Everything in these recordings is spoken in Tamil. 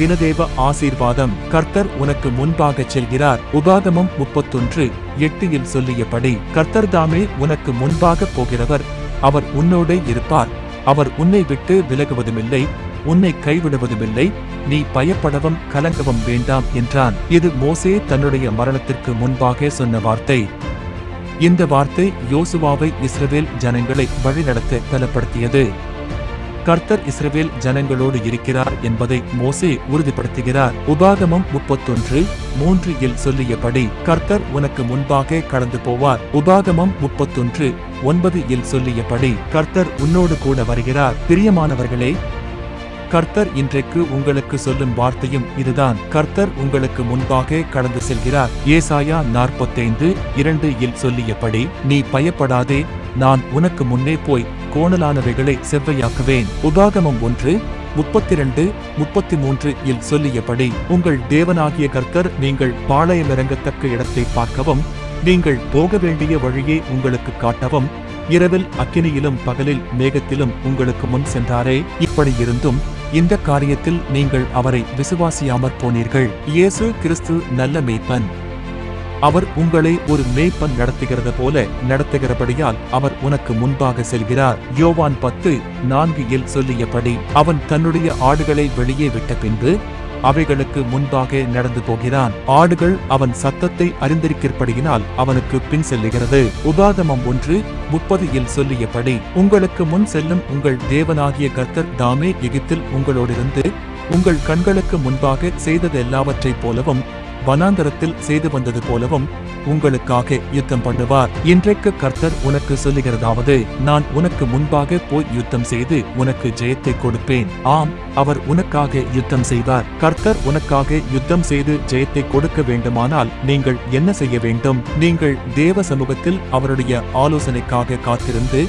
தினதேவ ஆசீர்வாதம். கர்த்தர் உனக்கு முன்பாகச் செல்கிறார். உபாகமம் 31:8 சொல்லியபடி கர்த்தர் தாமே உனக்கு முன்பாகப் போகிறவர். அவர் உன்னோடே இருப்பார். அவர் உன்னை விட்டு விலகுவதுமில்லை, உன்னை கைவிடுவதுமில்லை. நீ பயப்படவும் கலங்கவும் வேண்டாம் என்றான். இது மோசே தன்னுடைய மரணத்திற்கு முன்பாக சொன்ன வார்த்தை. இந்த வார்த்தை யோசுவாவை இஸ்ரவேல் ஜனங்களை வழிநடத்த பலப்படுத்தியது. கர்த்தர் இஸ்ரவேல் ஜனங்களோடு இருக்கிறார் என்பதை மோசே உறுதிப்படுத்துகிறார். உபாகமம் 31:3 சொல்லியபடி கர்த்தர் உனக்கு முன்பாக கடந்து போவார். உபாகமம் 31:9 சொல்லியபடி கர்த்தர் உன்னோடு கூட வருகிறார். பிரியமானவர்களே, கர்த்தர் இன்றைக்கு உங்களுக்கு சொல்லும் வார்த்தையும் இதுதான். கர்த்தர் உங்களுக்கு முன்பாக கடந்து செல்கிறார். ஏசாயா 45:2 சொல்லியபடி நீ பயப்படாதே, நான் உனக்கு முன்னே போய் கோணலானவைகளை செவ்வையாக்குவேன். உபாகமம் 1:32-33 சொல்லியபடி உங்கள் தேவனாகிய கர்த்தர் நீங்கள் பாளையமிறங்கத்தக்க இடத்தை பார்க்கவும், நீங்கள் போக வேண்டிய வழியை உங்களுக்கு காட்டவும், இரவில் அக்கினியிலும் பகலில் மேகத்திலும் உங்களுக்கு முன் சென்றாரே. இப்படி இருந்தும் இந்த காரியத்தில் நீங்கள் அவரை விசுவாசியாமற் போனீர்கள். இயேசு கிறிஸ்து நல்ல மேய்ப்பன். அவர் உங்களை ஒரு மேய்ப்பன் நடத்துகிறது போல நடத்துகிறபடியால் அவர் உனக்கு முன்பாக செல்கிறார். யோவான் 10:4 சொல்லியபடி அவன் தன்னுடைய ஆடுகளை வெளியே விட்ட பின்பு அவைகளுக்கு முன்பாக நடந்து போகிறான். ஆடுகள் அவன் சத்தத்தை அறிந்திருக்கிறபடியினால் அவனுக்கு பின் செல்லுகிறது. உபாகமம் 1:30 சொல்லியபடி உங்களுக்கு முன் செல்லும் உங்கள் தேவனாகிய கர்த்தர் தாமே எகிப்தில் உங்களோடிருந்து உங்கள் கண்களுக்கு முன்பாக செய்தது எல்லாவற்றைப் போலவும் வனாந்தரத்தில் செய்து வந்தது போலவும் உங்களுக்காக யுத்தம் பண்ணுவார். இன்றைக்கு கர்த்தர் உனக்கு சொல்லுகிறதாவது, நான் உனக்கு முன்பாக போய் யுத்தம் செய்து உனக்கு ஜெயத்தை கொடுப்பேன். ஆம், அவர் உனக்காக யுத்தம் செய்வார். கர்த்தர் உனக்காக யுத்தம் செய்து ஜெயத்தை கொடுக்க வேண்டுமானால் நீங்கள் என்ன செய்ய வேண்டும்? நீங்கள் தேவ சமூகத்தில் அவருடைய ஆலோசனைக்காக காத்திருந்து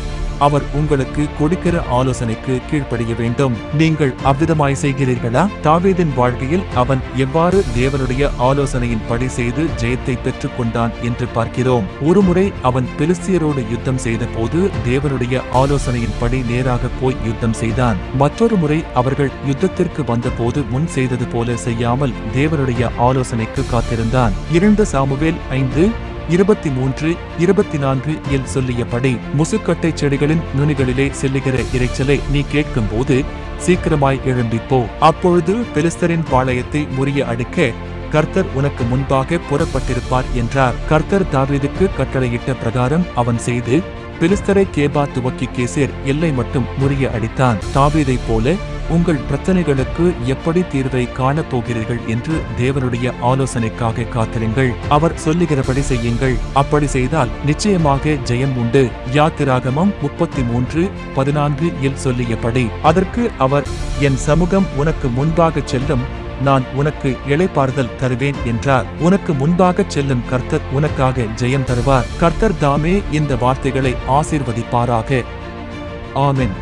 அவர் உங்களுக்கு கொடுக்கிற ஆலோசனைக்கு கீழ்ப்படிய வேண்டும். நீங்கள் அவ்விதமாய் செய்கிறீர்களா? தாவீதின் வாழ்க்கையில் அவன் எவ்வாறு தேவனுடைய ஆலோசனையின் படி செய்து ஜெயத்தை பெற்றுக் கொண்டான் என்று பார்க்கிறோம். ஒருமுறை அவன் பெலிஸ்தியரோடு யுத்தம் செய்த போது தேவனுடைய ஆலோசனையின் படி நேராக போய் யுத்தம் செய்தான். மற்றொரு முறை அவர்கள் யுத்தத்திற்கு வந்தபோது முன் செய்தது போல செய்யாமல் தேவனுடைய ஆலோசனைக்கு காத்திருந்தான். 2 சாமுவேல் 5:23-24 சொல்லியபடி முசுக்கட்டை செடிகளின் நுனிகளிலே செல்லுகிற இரைச்சலை நீ கேட்கும் போது சீக்கிரமாய் எழும்பிப்போ. அப்பொழுது பெலிஸ்தரின் பாளையத்தை முறிய அடிக்க கர்த்தர் உனக்கு முன்பாக புறப்பட்டிருப்பார் என்றார். கர்த்தர் தாவீதுக்கு கட்டளையிட்ட பிரகாரம் அவன் செய்து பெலிஸ்தரை கேபா துவக்கி கேசேர் எல்லை மட்டும் முறிய அடித்தான். தாவீதைப் போல உங்கள் பிரச்சனைகளுக்கு எப்படி தீர்வை காணப்போகிறீர்கள் என்று தேவனுடைய ஆலோசனைக்காக காத்திருங்கள். அவர் சொல்லுகிறபடி செய்யுங்கள். அப்படி செய்தால் நிச்சயமாக ஜெயம் உண்டு. யாத்திராகமம் 33:14 சொல்லியபடி அதற்கு அவர், என் சமூகம் உனக்கு முன்பாக செல்லும், நான் உனக்கு இளைப்பாறுதல் தருவேன் என்றார். உனக்கு முன்பாகச் செல்லும் கர்த்தர் உனக்காக ஜெயம் தருவார். கர்த்தர் தாமே இந்த வார்த்தைகளை ஆசீர்வதிப்பாராக. ஆமென்.